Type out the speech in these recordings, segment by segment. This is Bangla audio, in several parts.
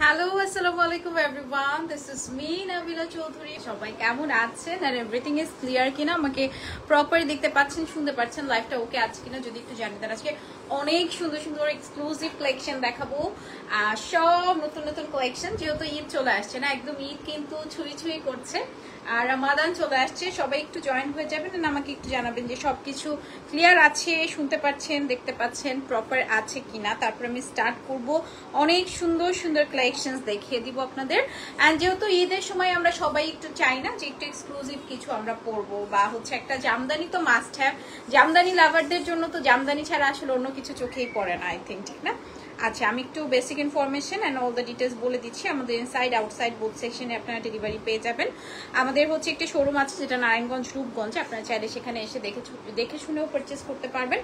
হ্যালো আসসালামু আলাইকুম everyone, this is me Nabila Chowdhury. সবাই কেমন আছেন আর এভরিথিং ইজ ক্লিয়ার কিনা, আমাকে প্রপার দেখতে পাচ্ছেন, শুনতে পাচ্ছেন, লাইফটা ওকে আছে কিনা যদি একটু জানিয়ে দেন। আজকে অনেক সুন্দর সুন্দর এক্সক্লুসিভ কালেকশন দেখাবো, সব নতুন নতুন কালেকশন। যেহেতু ঈদ চলে আসছে না, একদম ঈদ কিন্তু ছুঁই ছুঁই করছে আর রমাদান চলে আসছে। সবাই একটু জয়েন হয়ে যাবেন আর আমাকে একটু জানাবেন যে সবকিছু ক্লিয়ার আছে, শুনতে পাচ্ছেন, দেখতে পাচ্ছেন, প্রপার আছে কিনা। তারপর আমি স্টার্ট করব, অনেক সুন্দর সুন্দর কালেকশনস দেখিয়ে দিব আপনাদের। এন্ড যেহেতু ঈদের সময় আমরা সবাই একটু চাই না যে একটু এক্সক্লুসিভ কিছু আমরা পরবো, বা হচ্ছে একটা জামদানি তো মাস্ট হ্যাভ। জামদানি লাভারদের জন্য তো জামদানি ছাড়া আসলে অন্য কিছু চোখেই পড়ে না, আই থিঙ্ক, ঠিক না? আচ্ছা, আমি একটু basic information and all the details বলে দিচ্ছি। আমাদের ইনসাইড আউটসাইড বোথ সেকশনে আপনারা ডেলিভারি পেয়ে যাবেন। আমাদের হচ্ছে একটি শোরুম আছে যেটা নারায়ণগঞ্জ রূপগঞ্জে, আপনারা চাইলে সেখানে এসে দেখে শুনেও পারচেস করতে পারবেন।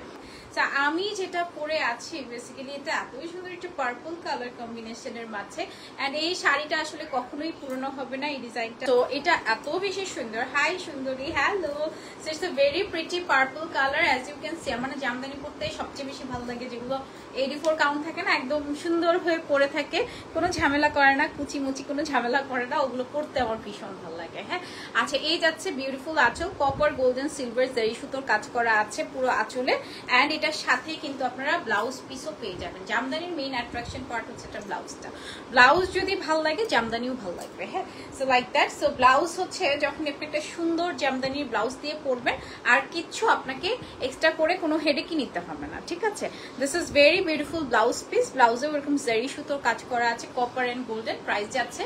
তা আমি যেটা পরে আছি বেসিক্যালি এটা এতই সুন্দর একটা পার্পল কালার কম্বিনেশনের মাঝে, এন্ড এই শাড়িটা আসলে কখনোই পুরনো হবে না, এই ডিজাইনটা। তো এটা এত বেশি সুন্দর। হাই সুন্দরী, hello. So it's a very pretty purple colour, as you can see. আমার জামদানি পরতে সবচেয়ে বেশি ভালো লাগে যেগুলো 84 কাউন্ট থাকে না, একদম সুন্দর হয়ে পরে থাকে, কোনো ঝামেলা করে না, কুচি মুচি কোনো ঝামেলা করে না, ওগুলো পরতে আমার ভীষণ ভালো লাগে। হ্যাঁ, আচ্ছা, এই যাচ্ছে বিউটিফুল আঁচল, কপার গোল্ডেন সিলভার জারি সুতোর কাজ করা আছে পুরো আঁচলে। অ্যান্ড এটার সাথে কিন্তু আপনারা ব্লাউজ পিসও পেয়ে যাবেন। জামদানির মেইন অ্যাট্রাকশন পার্ট হচ্ছে এটা ব্লাউজটা। ব্লাউজ যদি ভালো লাগে জামদানিও ভালো লাগবে। হ্যাঁ, so like that. So blouse হচ্ছে যখন আপনি একটা সুন্দর জামদানির ব্লাউজ দিয়ে পরবেন, আর কিচ্ছু আপনাকে এক্সট্রা করে কোনো হেডেকই নিতে হবে না, ঠিক আছে? This is very beautiful blouse piece. ব্লাউজেও এরকম জারি সুতোর কাজ করা আছে, কপার এন্ড গোল্ডেন। প্রাইস যাচ্ছে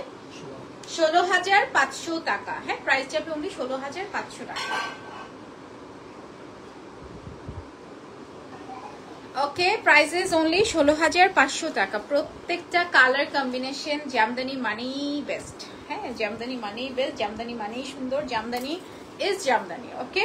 16,500 টাকা। হ্যাঁ, প্রাইস যাবে অনলি 16,500 টাকা। ওকে, প্রাইসেস অনলি 16,500 টাকা। প্রত্যেকটা কালার কম্বিনেশন জামদানি মানেই বেস্ট। হ্যাঁ, জামদানি মানেই বেস্ট, জামদানি মানেই সুন্দর, Jamdani is Jamdani. Okay,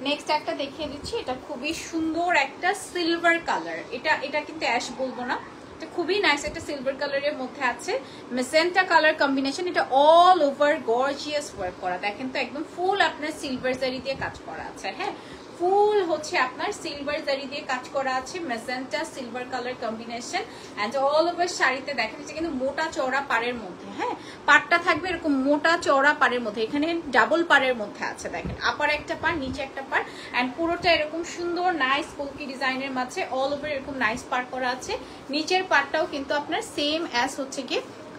next একটা দেখিয়ে দিচ্ছি। এটা খুবই সুন্দর একটা সিলভার কালার। এটা কিন্তু অ্যাশ বলবো না, এটা খুবই নাইস একটা সিলভার কালারের মধ্যে আছে মেজেন্টা কালার কম্বিনেশন। এটা অল ওভার গর্জিয়াস ওয়ার্ক করা, দেখেন তো, একদম ফুল আপনার সিলভার জারি দিয়ে কাজ করা আছে। হ্যাঁ, ফুল হচ্ছে আপনার সিলভার জারি দিয়ে কাজ করা আছে, magenta silver colour combination. And all over শাড়িতে দেখেন এটা কিন্তু মোটা চওড়া পাড়ের মধ্যে। হ্যাঁ, পাড়টা থাকবে এরকম মোটা চওড়া পাড়ের মধ্যে, এখানে ডাবল পাড়ের মধ্যে আছে, দেখেন আপার একটা পাড়, নিচে একটা পাড়, এন্ড পুরোটা এরকম সুন্দর নাইস কলকি ডিজাইনের মাঝে অল ওভার এরকম নাইস পাড় করা আছে। নিচের পাড়টাও কিন্তু আপনার সেম অ্যাজ হচ্ছে কি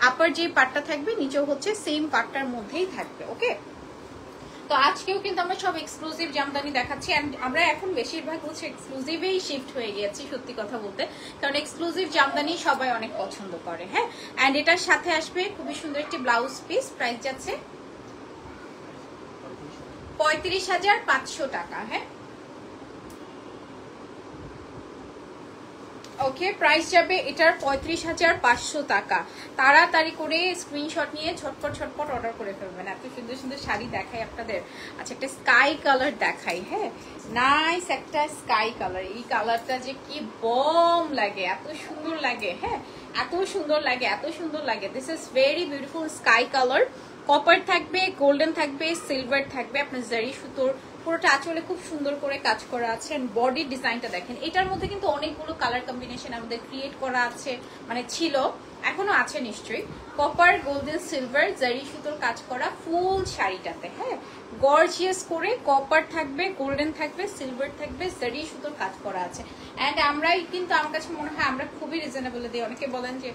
আপার যে পাড়টা থাকবে, নিচেও হচ্ছে সেম পাড়টার মধ্যেই থাকবে। ওকে, তো আজকেও কিন্তু আমরা সব এক্সক্লুসিভ জামদানি দেখাচ্ছি। এন্ড আমরা এখন বেশিরভাগ হচ্ছে এক্সক্লুসিভেই শিফট হয়ে গিয়েছি, সত্যি কথা বলতে, কারণ এক্সক্লুসিভ জামদানি সবাই অনেক পছন্দ করে। হ্যাঁ, এন্ড এটার সাথে আসবে খুবই সুন্দর একটি ব্লাউজ পিস। প্রাইস যাচ্ছে 35,500 টাকা। হ্যাঁ, ওকে, প্রাইস যাবে এটার 35,500 টাকা। তাড়াতাড়ি করে স্ক্রিনশট নিয়ে ঝটপট ঝটপট অর্ডার করে ফেলবেন। এত সুন্দর সুন্দর শাড়ি দেখাই আপনাদের। আচ্ছা, একটা স্কাই কালার দেখাই। হ্যাঁ, নাইস একটা স্কাই কালার। এই কালারটা যে কি বম লাগে, এত সুন্দর লাগে। হ্যাঁ, এত সুন্দর লাগে, এত সুন্দর লাগে। This is very beautiful sky colour. Copper থাকবে, গোল্ডেন থাকবে, সিলভার থাকবে, আপনার জারি সুতোর পুরোটা আঁচলে খুব সুন্দর করে কাজ করা আছে। বডির ডিজাইনটা দেখেন, এটার মধ্যে কিন্তু অনেকগুলো কালার কম্বিনেশন আমাদের ক্রিয়েট করা আছে, মানে ছিল, এখনো আছে নিশ্চয়ই। কপার গোল্ডেন সিলভার জারি সুতোর কাজ করা ফুল শাড়িটাতে। হ্যাঁ, গর্জিয়াস করে কপার থাকবে, গোল্ডেন থাকবে, সিলভার থাকবে, জারি সুতোর কাজ করা আছে। অ্যান্ড আমরাই কিন্তু, আমার কাছে মনে হয় আমরা খুবই রিজনেবল দিই। অনেকে বলেন যে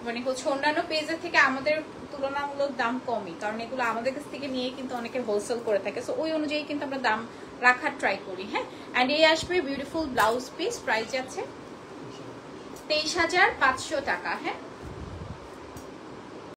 মানে হচ্ছে অন্যান্য পেজের থেকে আমাদের তুলনামূলক দাম কমই, কারণ এগুলো আমাদের কাছ থেকে নিয়ে কিন্তু অনেকে হোলসেল করে থাকে। সো ওই অনুযায়ী কিন্তু আমরা দাম রাখার ট্রাই করি। হ্যাঁ, অ্যান্ড এই আসবে বিউটিফুল ব্লাউজ পিস। প্রাইস আছে 23,500 টাকা। হ্যাঁ,